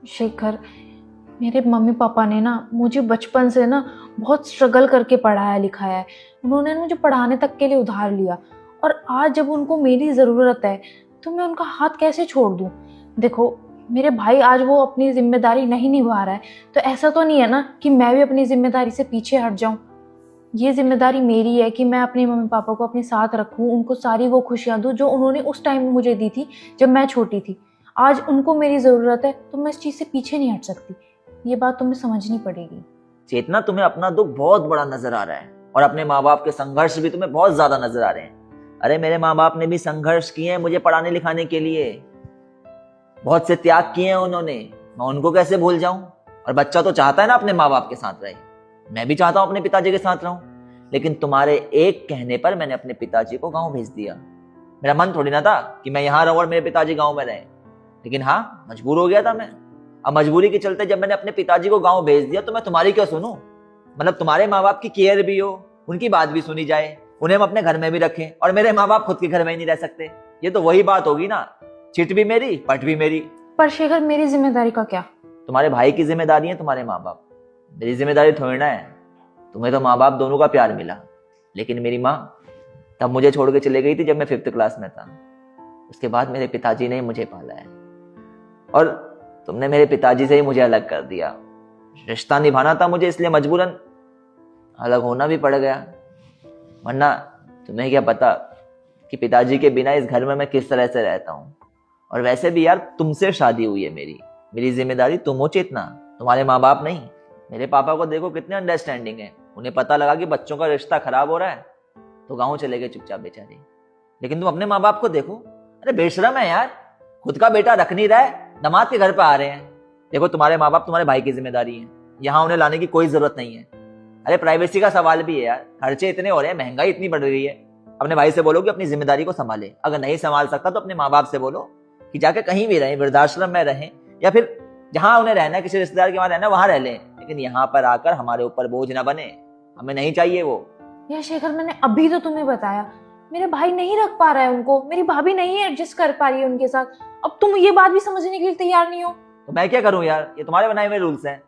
शेखर, मेरे mummy papa ने ना मुझे बचपन से ना बहुत स्ट्रगल करके पढ़ाया लिखाया है। उन्होंने मुझे पढ़ाने तक के लिए उधार लिया, और आज जब उनको मेरी ज़रूरत है तो मैं उनका हाथ कैसे छोड़ दूँ। देखो, मेरे भाई आज वो अपनी जिम्मेदारी नहीं निभा रहा है, तो ऐसा तो नहीं है ना कि मैं भी अपनी जिम्मेदारी से पीछे हट जाऊँ। ये जिम्मेदारी मेरी है कि मैं अपने मम्मी पापा को अपने साथ रखूँ, उनको सारी वो खुशियाँ दूँ जो उन्होंने उस टाइम में मुझे दी थी जब मैं छोटी थी। आज उनको मेरी ज़रूरत है तो मैं इस चीज़ से पीछे नहीं हट सकती। ये बात तुम्हें समझनी पड़ेगी। चेतना, तुम्हें अपना दुख बहुत बड़ा नजर आ रहा है और अपने माँ बाप के संघर्ष भी तुम्हें बहुत ज्यादा नजर आ रहे हैं। अरे मेरे माँ बाप ने भी संघर्ष किए हैं मुझे पढ़ाने लिखाने के लिए, बहुत से त्याग किए हैं उन्होंने, मैं उनको कैसे भूल जाऊं। और बच्चा तो चाहता है ना अपने माँ बाप के साथ रहे, मैं भी चाहता हूं अपने पिताजी के साथ रहूं, लेकिन तुम्हारे एक कहने पर मैंने अपने पिताजी को गाँव भेज दिया। मेरा मन थोड़ी ना था कि मैं यहाँ रहूं और मेरे पिताजी गाँव में रहे, लेकिन हाँ, मजबूर हो गया था मैं। अब मजबूरी के चलते जब मैंने अपने पिताजी को गाँव भेज दिया तो मैं तुम्हारी क्यों सुनूं। मतलब तुम्हारे माँ बाप की केयर भी हो, उनकी बात भी सुनी जाए, उन्हें हम अपने घर में भी रखें, और मेरे माँ बाप खुद के घर में ही नहीं रह सकते। ये तो वही बात होगी ना, चिट भी मेरी पट भी मेरी। पर शेखर, मेरी जिम्मेदारी का क्या? तुम्हारे भाई की जिम्मेदारी है तुम्हारे माँ बाप, मेरी जिम्मेदारी थोड़ी ना है। तुम्हें तो माँ बाप दोनों का प्यार मिला, लेकिन मेरी माँ तब मुझे छोड़ के चले गई थी जब मैं 5th क्लास में था। उसके बाद मेरे पिताजी ने मुझे पाला है, और तुमने मेरे पिताजी से ही मुझे अलग कर दिया। रिश्ता निभाना था मुझे, इसलिए मजबूरन अलग होना भी पड़ गया, वरना तुम्हें क्या पता कि पिताजी के बिना इस घर में मैं किस तरह से रहता हूँ। और वैसे भी यार, तुमसे शादी हुई है मेरी जिम्मेदारी तुम हो चेतना, तुम्हारे माँ बाप नहीं। मेरे पापा को देखो कितने अंडरस्टैंडिंग है, उन्हें पता लगा कि बच्चों का रिश्ता खराब हो रहा है तो गाँव चले गए चुपचाप बेचारे। लेकिन तुम अपने माँ बाप को देखो, अरे बेशरम है यार, खुद का बेटा रख नहीं रहा है, दामाद के घर पे आ रहे हैं। देखो, तुम्हारे माँ बाप तुम्हारे भाई की जिम्मेदारी है, यहाँ उन्हें लाने की कोई जरूरत नहीं है। अरे प्राइवेसी का सवाल भी है यार, खर्चे इतने हो रहे हैं, महंगाई इतनी बढ़ रही है। अपने भाई से बोलो कि अपनी जिम्मेदारी को संभाले, अगर नहीं संभाल सकता तो अपने माँ बाप से बोलो कि जाके कहीं भी रहें, वृद्धाश्रम में रहें, या फिर जहां उन्हें रहना है, किसी रिश्तेदार के वहां रहना है वहां रह लें, लेकिन यहाँ पर आकर हमारे ऊपर बोझ ना बने, हमें नहीं चाहिए वो। यार शेखर, मैंने अभी तो तुम्हें बताया मेरे भाई नहीं रख पा रहा है उनको, मेरी भाभी नहीं एडजस्ट कर पा रही है उनके साथ। अब तुम ये बात भी समझने के लिए तैयार नहीं हो तो मैं क्या करूं यार, ये तुम्हारे बनाए हुए रूल्स हैं।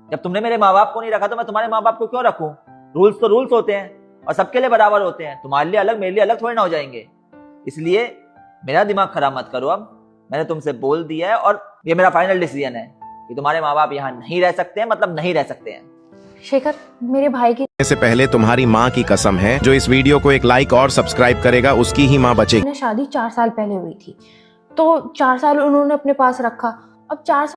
जब तुमने मेरे माँ बाप को नहीं रखा तो मैं तुम्हारे माँ बाप को क्यों रखूं। रूल्स तो रूल्स होते हैं और सबके लिए बराबर होते हैं, तुम्हारे लिए अलग मेरे लिए अलग थोड़े ना हो जाएंगे। इसलिए मेरा दिमाग खराब मत करो। अब मैंने तुमसे बोल दिया है और ये मेरा फाइनल डिसीजन है कि तुम्हारे माँ बाप यहाँ नहीं रह सकते हैं, मतलब नहीं रह सकते हैं। शेखर, मेरे भाई की से पहले तुम्हारी माँ की कसम है, जो इस वीडियो को एक लाइक और सब्सक्राइब करेगा उसकी ही माँ बचेगी। शादी 4 साल पहले हुई थी, तो 4 साल उन्होंने अपने पास रखा। अब 4